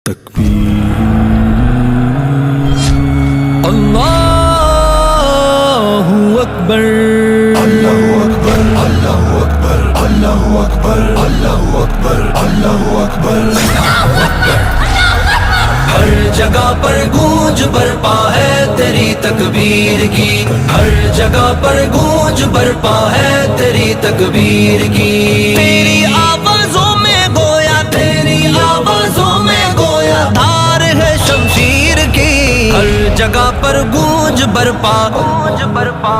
Allahu Akbar, Allahu Akbar, Allahu Akbar, Allahu Akbar, Allahu Akbar, Allahu Akbar, Allahu Akbar. ہر جگہ پر گونج برپا ہے تیری تکبیر کی، ہر جگہ پر گونج برپا ہے تیری تکبیر کی. تیری آوازوں میں گویا، تیری آوازوں میں گویا دھار ہے شمشیر کی. ہر جگہ پر گونج برپا، گونج برپا،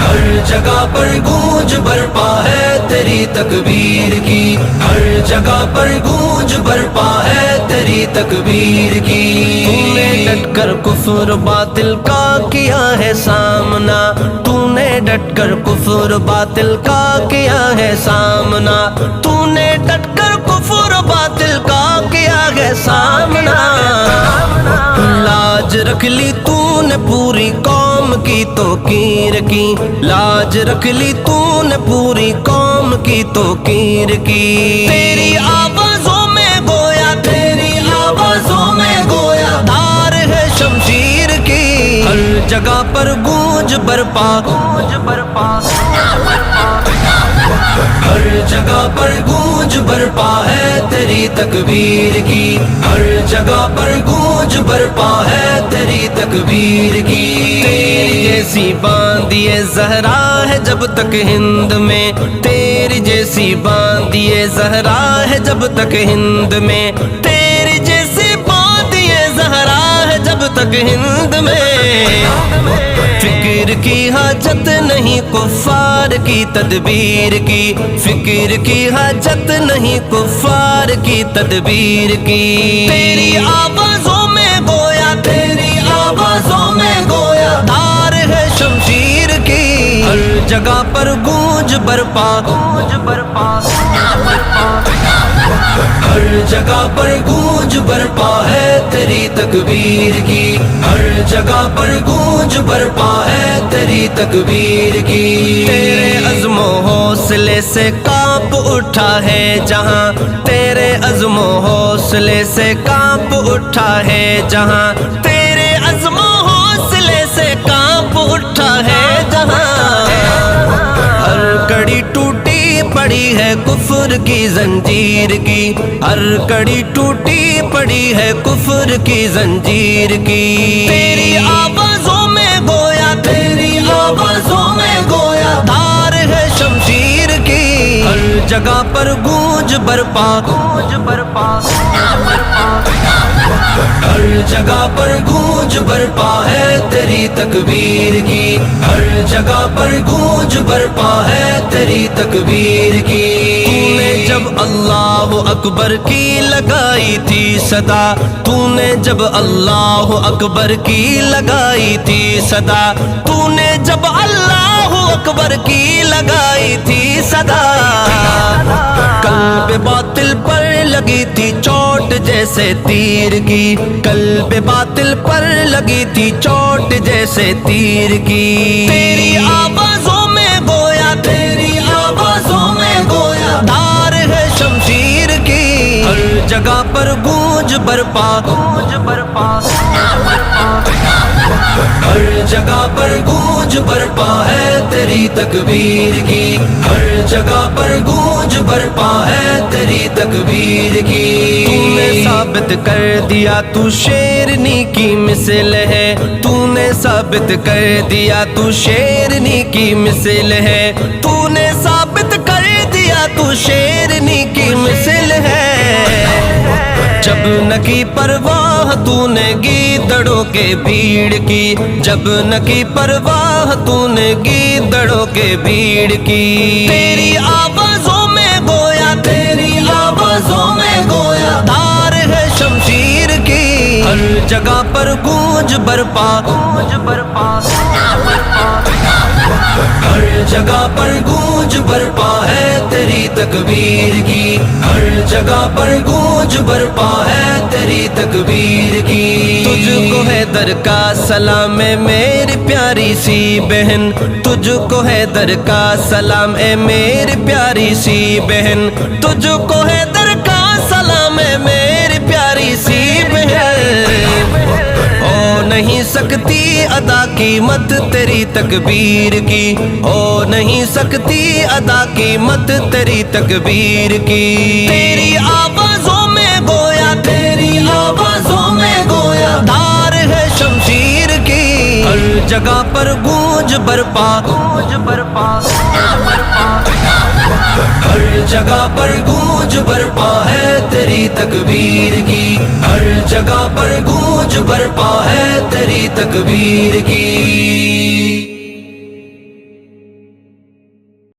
ہر جگہ پر گونج برپا ہے تیری تکبیر کی، ہر جگہ پر گونج برپا ہے تیری تکبیر کی. تو نے ڈٹ کر کفر باطل کا کیا ہے سامنا، تو نے ڈٹ کر کفر باطل کا کیا ہے سامنا، تو نے ڈٹ کر کفر باطل کا کیا ہے سامنا. لاج رکھ لی تو نے پوری قوم کی توقیر کی، لاج رکھ لی تو نے پوری قوم کی توقیر کی. تیری آوازوں میں گویا، تیری آوازوں میں گویا دھار ہے شمشیر کی. ہر جگہ پر گونج برپا، گونج برپا، ہر جگہ پر گونج برپا ہے تیری تکبیر کی، ہر جگہ پر گونج برپا ہے تیری تکبیر کی. تیری جیسی باندیے زہرا ہے جب تک ہند میں، تیری جیسی باندیے زہرا ہے جب تک ہند میں، تیری جیسی باندیے زہرا ہے جب تک ہند میں. فکر کی حاجت نہیں کفار کی تدبیر کی، فکر کی حاجت نہیں کفار کی تدبیر کی. تیری آوازوں میں گویا، تیری آوازوں میں گویا دھار ہے شمشیر کی. ہر جگہ پر گونج برپا، گونج برپا، ہر جگہ پر گونج برپا ہے تیری تکبیر کی، ہر جگہ پر گونج برپا ہے تیری تکبیر کی. تیرے عزم و حوصلے سے کانپ اٹھا ہے جہاں، تیرے عزم و حوصلے سے کانپ اٹھا ہے جہاں، تیرے عزم و حوصلے سے کانپ اٹھا ہے جہاں. ہر کڑی ٹوٹی پڑی ہے کفر کی زنجیر کی، ہر کڑی ٹوٹی پڑی ہے کفر کی زنجیر کی. تیری آوازوں میں گویا، تیری آوازوں میں گویا دھار ہے شمشیر کی. ہر جگہ پر گونج برپا، گونج برپا، ہر جگہ پر گونج برپا ہے تیری تکبیر کی، ہر جگہ پر گونج برپا ہے تیری تکبیر کی. تو نے جب اللہ اکبر کی لگائی تھی صدا، تو نے جب اللہ اکبر کی لگائی تھی صدا، تو نے جب اللہ اکبر کی لگائی تھی صدا. قلب باطل پر لگی تھی چوٹ جیسے تیر کی، قلب باطل پر لگی تھی چوٹ جیسے تیر کی. تیری آوازوں میں گویا، تیری آوازوں میں گویا دھار ہے شمشیر کی. ہر جگہ پر گونج برپا، گونج برپا، ہر جگہ پر گونج برپا ہے تیری تکبیر کی، ہر جگہ پر گونج برپا ہے تیری تکبیر کی. تو نے ثابت کر دیا تو شیرنی کی مثل ہے، تو نے ثابت کر دیا تو شیرنی کی مثل ہے، تو نے ثابت کر دیا تو شیرنی کی مثل ہے. جب نہ کی پرواہ تو نے گیدڑوں کے بھیڑ کی، جب نہ کی پرواہ تو نے گیدڑوں کے بھیڑ کی. تیری آوازوں میں گویا، تیری آوازوں میں گویا دھار ہے شمشیر کی. ہر جگہ پر گونج برپا، گونج برپا، ہر جگہ پر گونج برپا ہے تیری تکبیر کی، ہر جگہ پر گونج برپا ہے تیری تکبیر کی. تجھ کو حیدر کا سلام اے میری پیاری سی بہن، تجھ کو حیدر کا سلام اے میری پیاری سی بہن، تجھ کو حیدر کا سلام سکتی ادا قیمت تیری تکبیر کی، ہو نہیں سکتی ادا قیمت تیری تکبیر کی۔ تیری آوازوں میں گویا، تیری آوازوں میں گویا دھار ہے شمشیر کی۔ ہر جگہ پر گونج برپا، گونج برپا، ہر جگہ پر گونج برپا ہے تیری تکبیر کی، ہر جگہ پر گونج برپا ہے تیری تکبیر کی۔